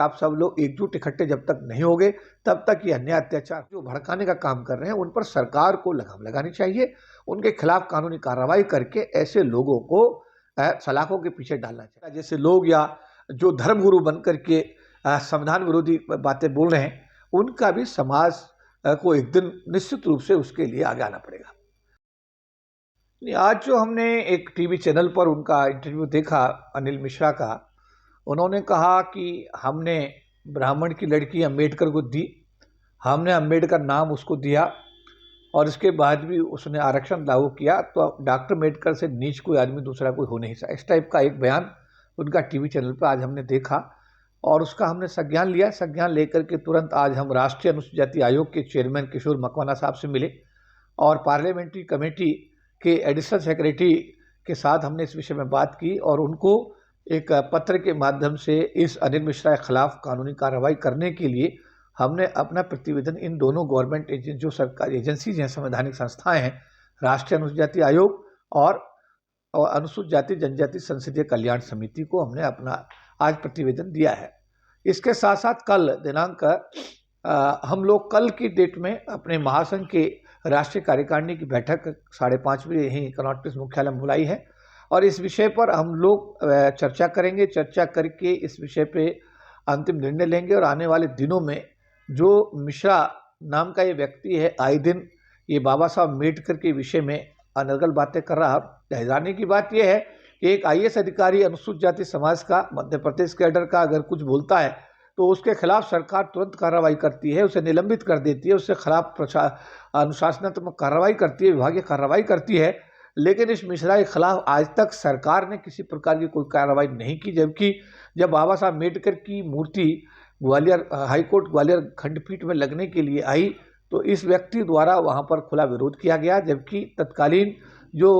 आप सब लोग एकजुट इकट्ठे जब तक नहीं होंगे तब तक ये अन्याय अत्याचार जो भड़काने का काम कर रहे हैं उन पर सरकार को लगाम लगानी चाहिए। उनके खिलाफ कानूनी कार्रवाई करके ऐसे लोगों को सलाखों के पीछे डालना चाहिए। जैसे लोग या जो धर्मगुरु बन करके संविधान विरोधी बातें बोल रहे हैं, उनका भी समाज को एक दिन निश्चित रूप से उसके लिए आगे आना पड़ेगा। आज जो हमने एक टीवी चैनल पर उनका इंटरव्यू देखा अनिल मिश्रा का, उन्होंने कहा कि हमने ब्राह्मण की लड़की अम्बेडकर को दी, हमने अम्बेडकर नाम उसको दिया और इसके बाद भी उसने आरक्षण लागू किया, तो डॉक्टर अम्बेडकर से नीच कोई आदमी दूसरा कोई हो नहीं सकता। इस टाइप का एक बयान उनका टीवी चैनल पर आज हमने देखा और उसका हमने संज्ञान लिया। संज्ञान लेकर के तुरंत आज हम राष्ट्रीय अनुसूचित जाति आयोग के चेयरमैन किशोर मकवाना साहब से मिले और पार्लियामेंट्री कमेटी के एडिशनल सेक्रेटरी के साथ हमने इस विषय में बात की और उनको एक पत्र के माध्यम से इस अनिल मिश्रा के खिलाफ कानूनी कार्रवाई करने के लिए हमने अपना प्रतिवेदन इन दोनों गवर्नमेंट जो सरकारी एजेंसीज हैं, संवैधानिक संस्थाएं हैं, राष्ट्रीय अनुसूचित जाति आयोग और अनुसूचित जाति जनजाति संसदीय कल्याण समिति को हमने अपना आज प्रतिवेदन दिया है। इसके साथ साथ कल दिनांक हम लोग कल की डेट में अपने महासंघ के राष्ट्रीय कार्यकारिणी की बैठक 5:30 बजे यहीं कनॉट प्लेस मुख्यालय में बुलाई है और इस विषय पर हम लोग चर्चा करेंगे। चर्चा करके इस विषय पे अंतिम निर्णय लेंगे और आने वाले दिनों में जो मिश्रा नाम का ये व्यक्ति है, आए दिन ये बाबा साहब अम्बेडकर के विषय में अनर्गल बातें कर रहा है। हैरानी की बात यह है कि एक IAS अधिकारी अनुसूचित जाति समाज का, मध्य प्रदेश कैडर का अगर कुछ बोलता है तो उसके खिलाफ सरकार तुरंत कार्रवाई करती है, उसे निलंबित कर देती है, उसके खिलाफ अनुशासनात्मक कार्रवाई करती है, विभागीय कार्रवाई करती है। लेकिन इस मिश्रा के खिलाफ आज तक सरकार ने किसी प्रकार की कोई कार्रवाई नहीं की, जबकि जब बाबा साहब अम्बेडकर की मूर्ति ग्वालियर हाईकोर्ट ग्वालियर खंडपीठ में लगने के लिए आई तो इस व्यक्ति द्वारा वहां पर खुला विरोध किया गया, जबकि तत्कालीन जो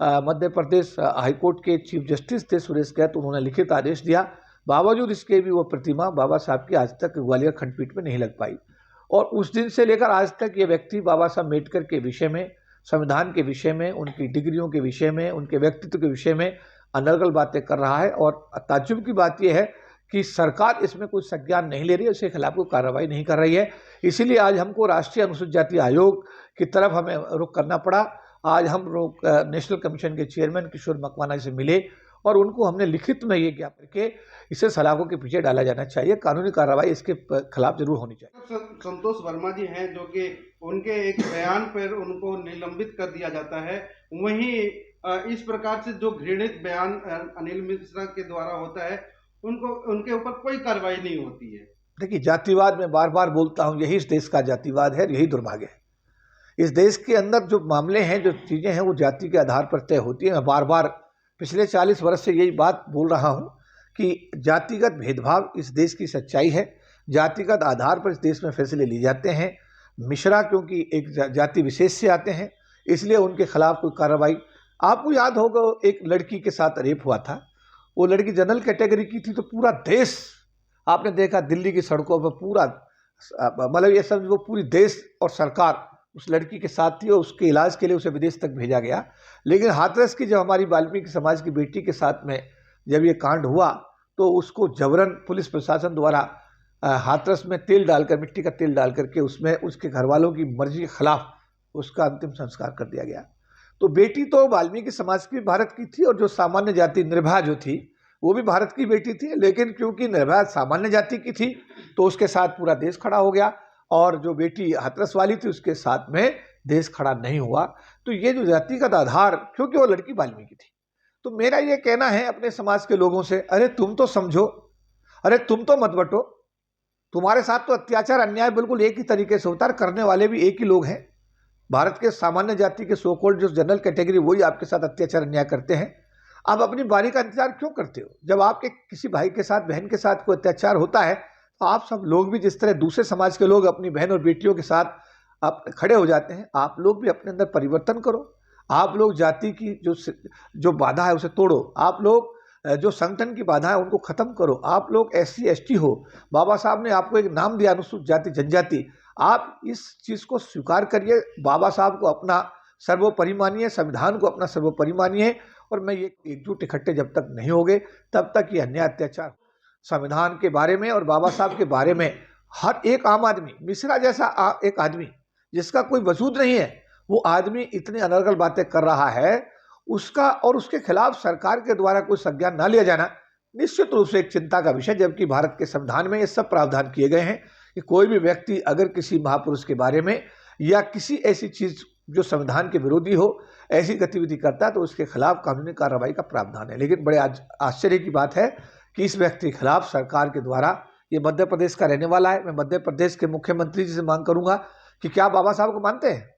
मध्य प्रदेश हाईकोर्ट के चीफ जस्टिस थे सुरेश कैत, उन्होंने लिखित आदेश दिया। बावजूद इसके भी वो प्रतिमा बाबा साहब की आज तक ग्वालियर खंडपीठ में नहीं लग पाई और उस दिन से लेकर आज तक ये व्यक्ति बाबा साहब अम्बेडकर के विषय में, संविधान के विषय में, उनकी डिग्रियों के विषय में, उनके व्यक्तित्व के विषय में अनर्गल बातें कर रहा है। और ताज्जुब की बात यह है कि सरकार इसमें कोई संज्ञान नहीं ले रही है, उसके खिलाफ कोई कार्रवाई नहीं कर रही है। इसीलिए आज हमको राष्ट्रीय अनुसूचित जाति आयोग की तरफ हमें रुख करना पड़ा। आज हम लोग नेशनल कमीशन के चेयरमैन किशोर मकवाना से मिले और उनको हमने लिखित में ये ज्ञापन करके इसे सलाखों के पीछे डाला जाना चाहिए, कानूनी कार्रवाई इसके खिलाफ जरूर होनी चाहिए। संतोष वर्मा जी हैं जो कि उनके एक बयान पर उनको निलंबित कर दिया जाता है, वहीं इस प्रकार से जो घृणित बयान अनिल मिश्रा के द्वारा होता है उनके ऊपर कोई कार्रवाई नहीं होती है। देखिए, जातिवाद में बार बार बोलता हूँ, यही इस देश का जातिवाद है, यही दुर्भाग्य है। इस देश के अंदर जो मामले हैं, जो चीज़ें हैं, वो जाति के आधार पर तय होती है। मैं बार बार पिछले 40 वर्ष से यही बात बोल रहा हूँ कि जातिगत भेदभाव इस देश की सच्चाई है। जातिगत आधार पर इस देश में फैसले लिए जाते हैं। मिश्रा क्योंकि एक जाति विशेष से आते हैं, इसलिए उनके खिलाफ कोई कार्रवाई। आपको याद होगा एक लड़की के साथ रेप हुआ था, वो लड़की जनरल कैटेगरी की थी, तो पूरा देश आपने देखा दिल्ली की सड़कों पर पूरा, मतलब ये सब वो पूरी देश और सरकार उस लड़की के साथ थी और उसके इलाज के लिए उसे विदेश तक भेजा गया। लेकिन हाथरस की जब हमारी वाल्मीकि समाज की बेटी के साथ में जब ये कांड हुआ तो उसको जबरन पुलिस प्रशासन द्वारा हाथरस में तेल डालकर, मिट्टी का तेल डाल करके उसमें उसके घर वालों की मर्जी के खिलाफ उसका अंतिम संस्कार कर दिया गया। तो बेटी तो वाल्मीकि समाज की भारत की थी और जो सामान्य जाति निर्भया जो थी वो भी भारत की बेटी थी, लेकिन क्योंकि निर्भया सामान्य जाति की थी तो उसके साथ पूरा देश खड़ा हो गया और जो बेटी हाथरस वाली थी उसके साथ में देश खड़ा नहीं हुआ। तो ये जो जातिगत आधार, क्योंकि वो लड़की वाल्मीकि थी, तो मेरा ये कहना है अपने समाज के लोगों से, अरे तुम तो समझो, अरे तुम तो मत बटो, तुम्हारे साथ तो अत्याचार अन्याय बिल्कुल एक ही तरीके से होता है, करने वाले भी एक ही लोग हैं। भारत के सामान्य जाति के सो कॉल्ड जो जनरल कैटेगरी, वही आपके साथ अत्याचार अन्याय करते हैं। आप अपनी बारी का इंतजार क्यों करते हो? जब आपके किसी भाई के साथ, बहन के साथ कोई अत्याचार होता है तो आप सब लोग भी, जिस तरह दूसरे समाज के लोग अपनी बहन और बेटियों के साथ आप खड़े हो जाते हैं, आप लोग भी अपने अंदर परिवर्तन करो। आप लोग जाति की जो बाधा है उसे तोड़ो। आप लोग जो संगठन की बाधा है उनको खत्म करो। आप लोग SC ST हो, बाबा साहब ने आपको एक नाम दिया अनुसूचित जाति जनजाति, आप इस चीज़ को स्वीकार करिए। बाबा साहब को अपना सर्वोपरि मानिए, संविधान को अपना सर्वोपरि मानिए। और मैं ये एकजुट इकट्ठे जब तक नहीं होंगे तब तक ये अन्याय अत्याचार संविधान के बारे में और बाबा साहब के बारे में हर एक आम आदमी, मिश्रा जैसा एक आदमी जिसका कोई वजूद नहीं है, वो आदमी इतनी अनर्गल बातें कर रहा है, उसका और उसके खिलाफ सरकार के द्वारा कोई संज्ञान ना लिया जाना निश्चित रूप से एक चिंता का विषय। जबकि भारत के संविधान में ये सब प्रावधान किए गए हैं कि कोई भी व्यक्ति अगर किसी महापुरुष के बारे में या किसी ऐसी चीज जो संविधान के विरोधी हो ऐसी गतिविधि करता है तो उसके खिलाफ कानूनी कार्रवाई का प्रावधान है। लेकिन बड़े आश्चर्य की बात है कि इस व्यक्ति के खिलाफ सरकार के द्वारा, ये मध्य प्रदेश का रहने वाला है, मैं मध्य प्रदेश के मुख्यमंत्री जी से मांग करूंगा कि क्या बाबा साहब को मानते हैं?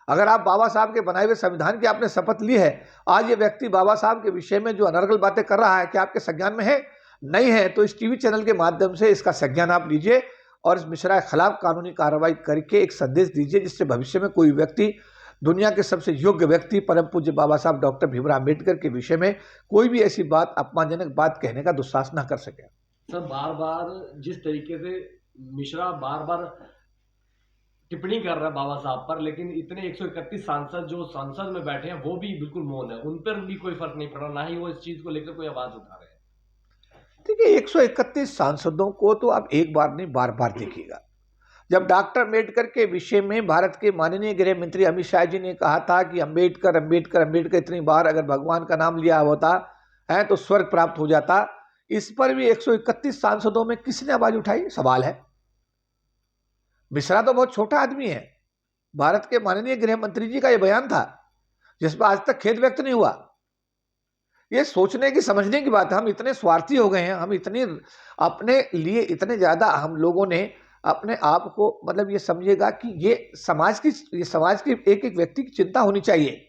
अगर आप बाबा साहब के बनाए हुए संविधान की आपने शपथ ली है, आज ये व्यक्ति बाबा साहब के विषय में जो अनर्गल बातें कर रहा है, क्या आपके संज्ञान में है? नहीं है। तो इस टीवी चैनल के माध्यम से इसका संज्ञान आप लीजिए और इस मिश्रा के खिलाफ कानूनी कार्रवाई करके एक संदेश दीजिए, जिससे भविष्य में कोई व्यक्ति, दुनिया के सबसे योग्य व्यक्ति परम पूज्य बाबा साहब डॉक्टर भीमराव अम्बेडकर के विषय में कोई भी ऐसी बात, अपमानजनक बात कहने का दुस्साहस न कर सके। सर, बार बार जिस तरीके से मिश्रा बार बार टिप्पणी कर रहा है बाबा साहब पर, लेकिन इतने 131 सांसद जो संसद में बैठे हैं वो भी बिल्कुल मौन है, उन पर भी कोई फर्क नहीं पड़ रहा, ना ही वो इस चीज को लेकर कोई आवाज उठा रहे हैं। देखिए, 131 सांसदों को तो आप एक बार नहीं बार बार देखिएगा। जब डॉक्टर अम्बेडकर के विषय में भारत के माननीय गृह मंत्री अमित शाह जी ने कहा था कि अम्बेडकर अम्बेडकर अम्बेडकर, इतनी बार अगर भगवान का नाम लिया होता है तो स्वर्ग प्राप्त हो जाता, इस पर भी 131 सांसदों में किसने आवाज उठाई? सवाल है। मिश्रा तो बहुत छोटा आदमी है। भारत के माननीय गृह मंत्री जी का यह बयान था जिस पर आज तक खेद व्यक्त नहीं हुआ। ये सोचने की, समझने की बात है। हम इतने स्वार्थी हो गए हैं, हम इतने अपने लिए इतने ज्यादा हम लोगों ने अपने आप को, मतलब ये समझिएगा कि ये समाज की एक एक व्यक्ति की चिंता होनी चाहिए।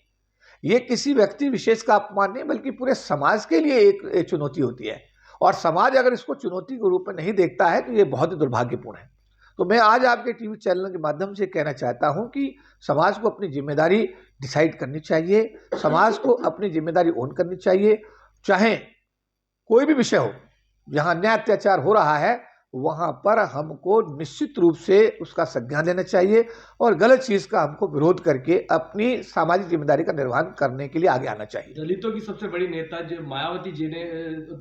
ये किसी व्यक्ति विशेष का अपमान नहीं, बल्कि पूरे समाज के लिए एक चुनौती होती है। और समाज अगर इसको चुनौती के रूप में नहीं देखता है तो ये बहुत ही दुर्भाग्यपूर्ण है। तो मैं आज आपके टीवी चैनल के माध्यम से कहना चाहता हूं कि समाज को अपनी जिम्मेदारी डिसाइड करनी चाहिए, समाज को अपनी जिम्मेदारी ओन करनी चाहिए। चाहे कोई भी विषय हो, जहां अन्याय अत्याचार हो रहा है वहां पर हमको निश्चित रूप से उसका संज्ञान लेना चाहिए और गलत चीज का हमको विरोध करके अपनी सामाजिक जिम्मेदारी का निर्वहन करने के लिए आगे आना चाहिए। दलितों की सबसे बड़ी नेता जो मायावती जी ने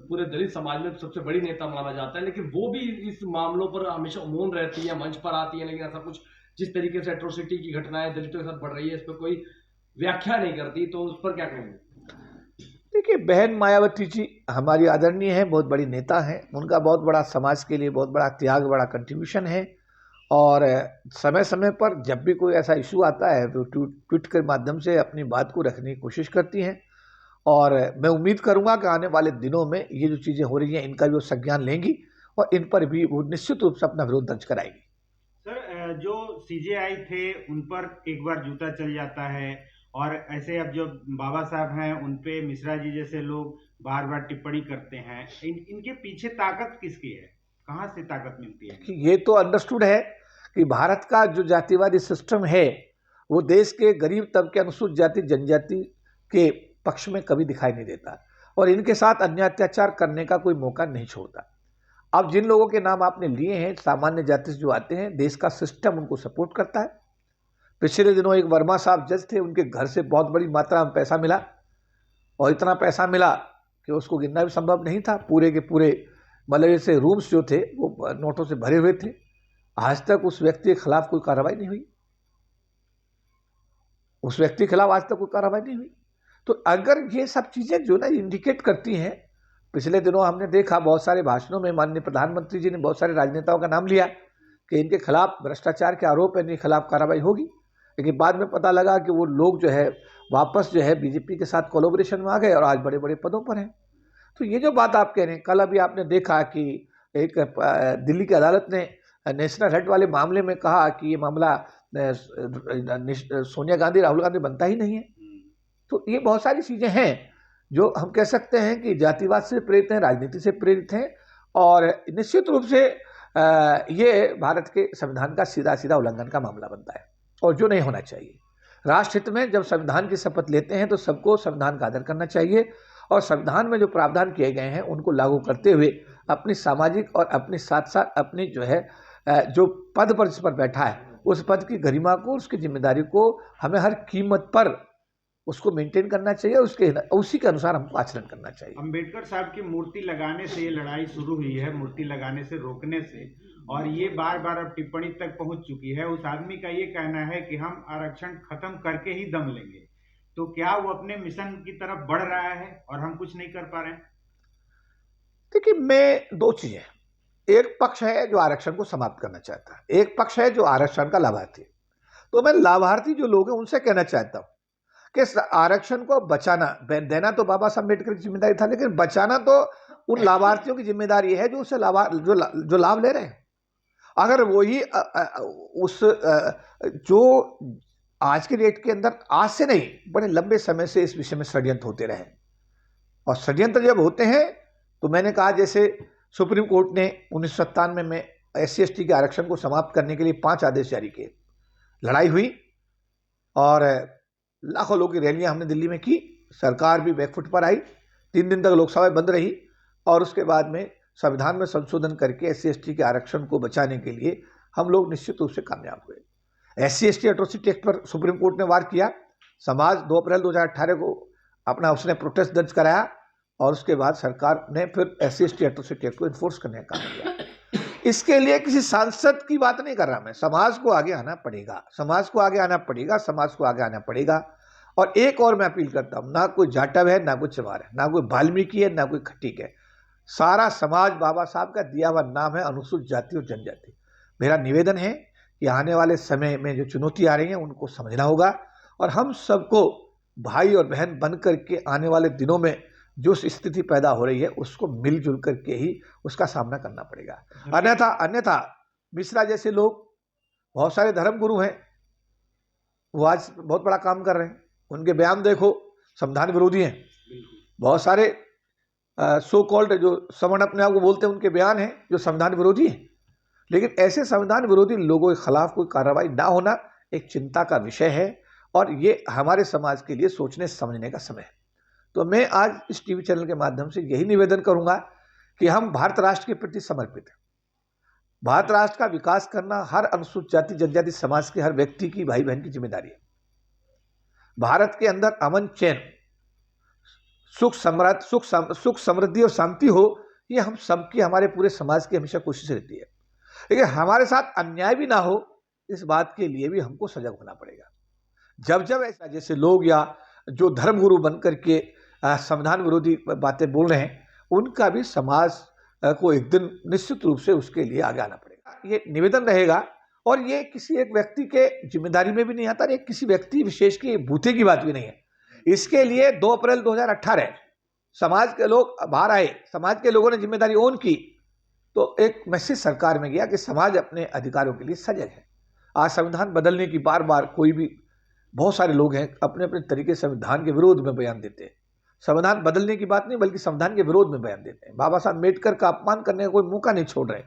पूरे दलित समाज में सबसे बड़ी नेता माना जाता है, लेकिन वो भी इस मामलों पर हमेशा मौन रहती है, मंच पर आती है, लेकिन ऐसा कुछ जिस तरीके से एट्रोसिटी की घटनाएं दलितों के साथ बढ़ रही है इस पर कोई व्याख्या नहीं करती, तो उस पर क्या कहेंगे? देखिए, बहन मायावती जी हमारी आदरणीय हैं, बहुत बड़ी नेता हैं, उनका बहुत बड़ा समाज के लिए बहुत बड़ा त्याग, बड़ा कंट्रीब्यूशन है। और समय समय पर जब भी कोई ऐसा इशू आता है तो ट्वीट के माध्यम से अपनी बात को रखने की कोशिश करती हैं। और मैं उम्मीद करूंगा कि आने वाले दिनों में ये जो चीज़ें हो रही हैं इनका भी वो संज्ञान लेंगी और इन पर भी वो निश्चित रूप से अपना विरोध दर्ज कराएगी। सर, जो सीजेआई थे उन पर एक बार जूता चल जाता है और ऐसे अब जो बाबा साहब हैं उन पे मिश्रा जी जैसे लोग बार बार टिप्पणी करते हैं, इनके पीछे ताकत किसकी है? कहाँ से ताकत मिलती है? ये तो अंडरस्टूड है कि भारत का जो जातिवादी सिस्टम है वो देश के गरीब तबके, अनुसूचित जाति जनजाति के पक्ष में कभी दिखाई नहीं देता और इनके साथ अन्याय अत्याचार करने का कोई मौका नहीं छोड़ता। अब जिन लोगों के नाम आपने लिए हैं, सामान्य जाति से जो आते हैं, देश का सिस्टम उनको सपोर्ट करता है। पिछले दिनों एक वर्मा साहब जज थे, उनके घर से बहुत बड़ी मात्रा में पैसा मिला और इतना पैसा मिला कि उसको गिनना भी संभव नहीं था। पूरे के पूरे मतलब ऐसे रूम्स जो थे वो नोटों से भरे हुए थे। आज तक उस व्यक्ति के खिलाफ कोई कार्रवाई नहीं हुई, उस व्यक्ति के खिलाफ आज तक कोई कार्रवाई नहीं हुई। तो अगर ये सब चीज़ें जो ना इंडिकेट करती हैं, पिछले दिनों हमने देखा बहुत सारे भाषणों में माननीय प्रधानमंत्री जी ने बहुत सारे राजनेताओं का नाम लिया कि इनके खिलाफ भ्रष्टाचार के आरोप है, इनके खिलाफ कार्रवाई होगी। लेकिन बाद में पता लगा कि वो लोग जो है वापस जो है बीजेपी के साथ कोलैबोरेशन में आ गए और आज बड़े बड़े पदों पर हैं। तो ये जो बात आप कह रहे हैं, कल अभी आपने देखा कि एक दिल्ली की अदालत ने नेशनल हेड वाले मामले में कहा कि ये मामला सोनिया गांधी राहुल गांधी बनता ही नहीं है। तो ये बहुत सारी चीज़ें हैं जो हम कह सकते हैं कि जातिवाद से प्रेरित हैं, राजनीति से प्रेरित हैं और निश्चित रूप से ये भारत के संविधान का सीधा सीधा उल्लंघन का मामला बनता है और जो नहीं होना चाहिए। राष्ट्र हित में जब संविधान की शपथ लेते हैं तो सबको संविधान का आदर करना चाहिए और संविधान में जो प्रावधान किए गए हैं उनको लागू करते हुए अपनी सामाजिक और अपने साथ साथ अपनी जो है जो पद पर जिस पर बैठा है उस पद की गरिमा को, उसकी जिम्मेदारी को हमें हर कीमत पर उसको मेंटेन करना चाहिए, उसी के अनुसार हमको आचरण करना चाहिए। अंबेडकर साहब की मूर्ति लगाने से ये लड़ाई शुरू हुई है, मूर्ति लगाने से रोकने से, और ये बार बार अब टिप्पणी तक पहुंच चुकी है। उस आदमी का ये कहना है कि हम आरक्षण खत्म करके ही दम लेंगे। तो क्या वो अपने मिशन की तरफ बढ़ रहा है और हम कुछ नहीं कर पा रहे हैं? देखिए, मैं दो चीजें, एक पक्ष है जो आरक्षण को समाप्त करना चाहता है, एक पक्ष है जो आरक्षण का लाभार्थी। तो मैं लाभार्थी जो लोग हैं उनसे कहना चाहता हूं कि आरक्षण को बचाना, देना तो बाबा साहब अम्बेडकर की जिम्मेदारी था, लेकिन बचाना तो उन लाभार्थियों की जिम्मेदारी है जो उसे जो लाभ ले रहे हैं। अगर वही जो आज के डेट के अंदर, आज से नहीं, बड़े लंबे समय से इस विषय में षड्यंत्र होते रहे, और षड्यंत्र जब होते हैं तो मैंने कहा, जैसे सुप्रीम कोर्ट ने 1997 में SC/ST के आरक्षण को समाप्त करने के लिए 5 आदेश जारी किए, लड़ाई हुई और लाखों लोगों की रैलियां हमने दिल्ली में की, सरकार भी बैकफुट पर आई, 3 दिन तक लोकसभा बंद रही, और उसके बाद में संविधान में संशोधन करके SC/ST के आरक्षण को बचाने के लिए हम लोग निश्चित रूप से कामयाब हुए। SC/ST एट्रोसिटी एक्ट पर सुप्रीम कोर्ट ने वार किया, समाज 2 अप्रैल 2018 को अपना उसने प्रोटेस्ट दर्ज कराया, और उसके बाद सरकार ने फिर SC/ST एट्रोसिटी एक्ट को इन्फोर्स करने का काम किया। इसके लिए किसी सांसद की बात नहीं कर रहा मैं, समाज को आगे आना पड़ेगा, समाज को आगे आना पड़ेगा, समाज को आगे आना पड़ेगा। और एक और मैं अपील करता हूं, ना कोई जाटव है, ना कोई चमार है, ना कोई वाल्मीकि है, ना कोई खट्टिक है, सारा समाज बाबा साहब का दिया हुआ नाम है अनुसूचित जाति और जनजाति। मेरा निवेदन है कि आने वाले समय में जो चुनौती आ रही है उनको समझना होगा, और हम सबको भाई और बहन बन करके आने वाले दिनों में जो स्थिति पैदा हो रही है उसको मिलजुल करके ही उसका सामना करना पड़ेगा। अन्यथा मिश्रा जैसे लोग, बहुत सारे धर्म गुरु हैं, वो आज बहुत बड़ा काम कर रहे हैं, उनके बयान देखो, संविधान विरोधी हैं। बहुत सारे सो कॉल्ड जो सवर्ण अपने आप को बोलते हैं, उनके बयान हैं जो संविधान विरोधी हैं। लेकिन ऐसे संविधान विरोधी लोगों के खिलाफ कोई कार्रवाई ना होना एक चिंता का विषय है, और ये हमारे समाज के लिए सोचने समझने का समय है। तो मैं आज इस टीवी चैनल के माध्यम से यही निवेदन करूंगा कि हम भारत राष्ट्र के प्रति समर्पित हैं। भारत राष्ट्र का विकास करना हर अनुसूचित जाति जनजाति समाज के हर व्यक्ति की, भाई बहन की जिम्मेदारी है। भारत के अंदर अमन, चैन, सुख समृद्धि और शांति हो, ये हम सबकी, हमारे पूरे समाज की हमेशा कोशिश रहती है। लेकिन हमारे साथ अन्याय भी ना हो, इस बात के लिए भी हमको सजग होना पड़ेगा। जब जब ऐसा जैसे लोग या जो धर्मगुरु बनकर के संविधान विरोधी बातें बोल रहे हैं, उनका भी समाज को एक दिन निश्चित रूप से उसके लिए आगे आना पड़ेगा। ये निवेदन रहेगा, और ये किसी एक व्यक्ति के जिम्मेदारी में भी नहीं आता, ये किसी व्यक्ति विशेष की बूते की बात भी नहीं है। इसके लिए 2 अप्रैल 2018 समाज के लोग बाहर आए, समाज के लोगों ने जिम्मेदारी ओन की, तो एक मैसेज सरकार में गया कि समाज अपने अधिकारों के लिए सजग है। आज संविधान बदलने की बार बार कोई भी, बहुत सारे लोग हैं अपने अपने तरीके से संविधान के विरोध में बयान देते हैं। संविधान बदलने की बात नहीं, बल्कि संविधान के विरोध में बयान देते हैं। बाबा साहब अम्बेडकर का अपमान करने का कोई मौका नहीं छोड़ रहे।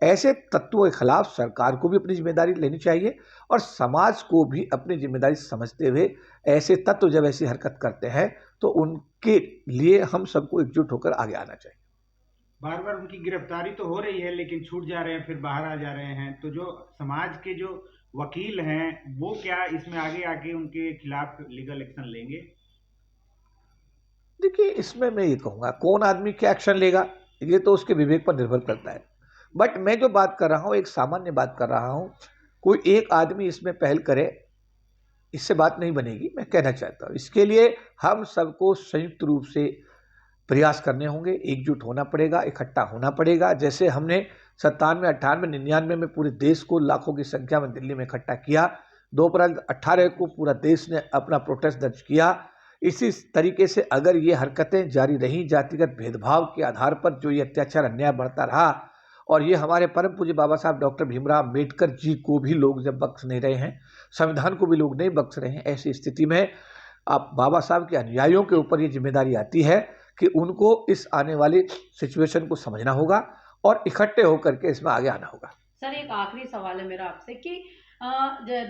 ऐसे तत्वों के खिलाफ सरकार को भी अपनी जिम्मेदारी लेनी चाहिए, और समाज को भी अपनी जिम्मेदारी समझते हुए ऐसे तत्व जब ऐसी हरकत करते हैं तो उनके लिए हम सबको एकजुट होकर आगे आना चाहिए। बार बार उनकी गिरफ्तारी तो हो रही है, लेकिन छूट जा रहे हैं, फिर बाहर आ जा रहे हैं। तो जो समाज के जो वकील हैं, वो क्या इसमें आगे आके उनके खिलाफ लीगल एक्शन लेंगे? देखिए, इसमें मैं ये कहूँगा, कौन आदमी क्या एक्शन लेगा ये तो उसके विवेक पर निर्भर करता है। बट मैं जो बात कर रहा हूँ, एक सामान्य बात कर रहा हूँ। कोई एक आदमी इसमें पहल करे, इससे बात नहीं बनेगी, मैं कहना चाहता हूँ। इसके लिए हम सबको संयुक्त रूप से प्रयास करने होंगे, एकजुट होना पड़ेगा, इकट्ठा होना पड़ेगा। जैसे हमने 97, 98, 99 में पूरे देश को लाखों की संख्या में दिल्ली में इकट्ठा किया, 2 अप्रैल 18 को पूरा देश ने अपना प्रोटेस्ट दर्ज किया। इसी तरीके से अगर ये हरकतें जारी रहीं, जातिगत भेदभाव के आधार पर जो ये अत्याचार अन्याय बढ़ता रहा, और ये हमारे परम पूज्य बाबा साहब डॉक्टर भीमराव अम्बेडकर जी को भी लोग जब बख्श नहीं रहे हैं, संविधान को भी लोग नहीं बख्श रहे हैं, ऐसी स्थिति में अब बाबा साहब के अनुयायियों के ऊपर ये जिम्मेदारी आती है कि उनको इस आने वाली सिचुएशन को समझना होगा और इकट्ठे होकर के इसमें आगे आना होगा। सर, एक आखिरी सवाल है मेरा आपसे कि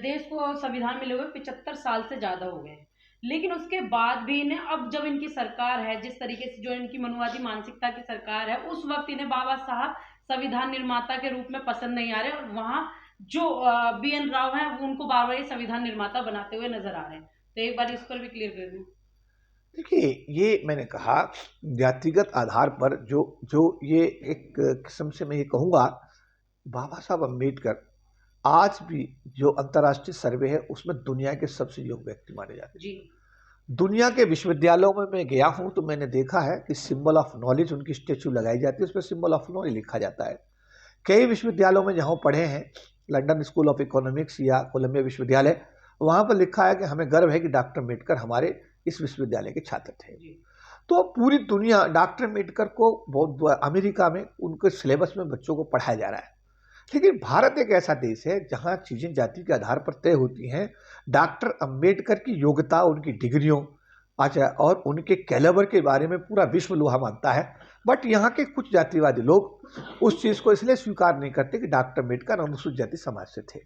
देश को संविधान मिले हुए 75 साल से ज़्यादा हो गए, लेकिन उसके बाद भी इन्हें, अब जब इनकी सरकार है, जिस तरीके से जो इनकी मनुवादी मानसिकता की सरकार है, उस वक्त इन्हें बाबा साहब संविधान निर्माता के रूप में पसंद नहीं आ रहे, और वहाँ जो BN राव हैं वो उनको बार बार संविधान निर्माता बनाते हुए नजर आ रहे हैं। तो एक बार इस पर भी क्लियर कर दूं। देखिए, ये मैंने कहा जातिगत आधार पर जो जो ये एक किस्म से मैं ये कहूँगा, बाबा साहब अम्बेडकर आज भी जो अंतर्राष्ट्रीय सर्वे है उसमें दुनिया के सबसे योग्य व्यक्ति माने जाते हैं। जी दुनिया के विश्वविद्यालयों में मैं गया हूँ तो मैंने देखा है कि सिंबल ऑफ नॉलेज उनकी स्टेचू लगाई जाती है, उसमें सिंबल ऑफ नॉलेज लिखा जाता है। कई विश्वविद्यालयों में जहाँ पढ़े हैं, लंदन स्कूल ऑफ इकोनॉमिक्स या कोलंबिया विश्वविद्यालय, वहाँ पर लिखा है कि हमें गर्व है कि डॉक्टर अम्बेडकर हमारे इस विश्वविद्यालय के छात्र थे। जी तो पूरी दुनिया डॉक्टर अम्बेडकर को बहुत, अमेरिका में उनके सिलेबस में बच्चों को पढ़ाया जा रहा है। लेकिन भारत एक ऐसा देश है जहाँ चीज़ें जाति के आधार पर तय होती हैं। डॉक्टर अम्बेडकर की योग्यता, उनकी डिग्रियों, अच्छा, और उनके कैलिबर के बारे में पूरा विश्व लोहा मानता है। बट यहाँ के कुछ जातिवादी लोग उस चीज़ को इसलिए स्वीकार नहीं करते कि डॉक्टर अम्बेडकर अनुसूचित जाति समाज से थे,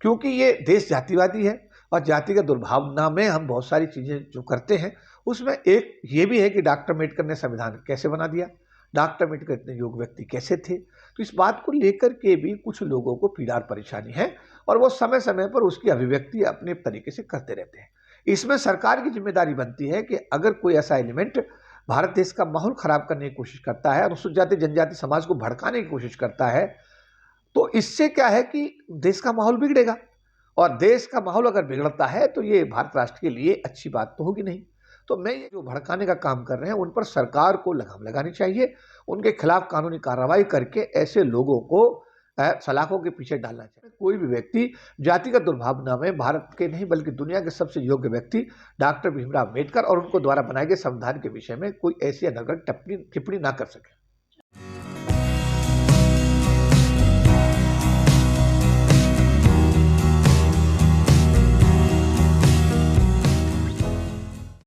क्योंकि ये देश जातिवादी है और जाति का दुर्भावना में हम बहुत सारी चीज़ें जो करते हैं उसमें एक ये भी है कि डॉक्टर अम्बेडकर ने संविधान कैसे बना दिया, डॉक्टर अम्बेडकर इतने योग्य व्यक्ति कैसे थे। तो इस बात को लेकर के भी कुछ लोगों को पीड़ा और परेशानी है और वो समय समय पर उसकी अभिव्यक्ति अपने तरीके से करते रहते हैं। इसमें सरकार की जिम्मेदारी बनती है कि अगर कोई ऐसा एलिमेंट भारत देश का माहौल खराब करने की कोशिश करता है, अनुसूचित जाति जनजाति समाज को भड़काने की कोशिश करता है, तो इससे क्या है कि देश का माहौल बिगड़ेगा और देश का माहौल अगर बिगड़ता है तो ये भारत राष्ट्र के लिए अच्छी बात तो होगी नहीं। तो मैं ये जो भड़काने का काम कर रहे हैं उन पर सरकार को लगाम लगानी चाहिए, उनके खिलाफ कानूनी कार्रवाई करके ऐसे लोगों को सलाखों के पीछे डालना चाहिए। कोई भी व्यक्ति जातिगत दुर्भावना में भारत के नहीं बल्कि दुनिया के सबसे योग्य व्यक्ति डॉक्टर भीमराव अम्बेडकर और उनको द्वारा बनाए गए संविधान के विषय में कोई ऐसी अनर्गल टिप्पणी ना कर सके।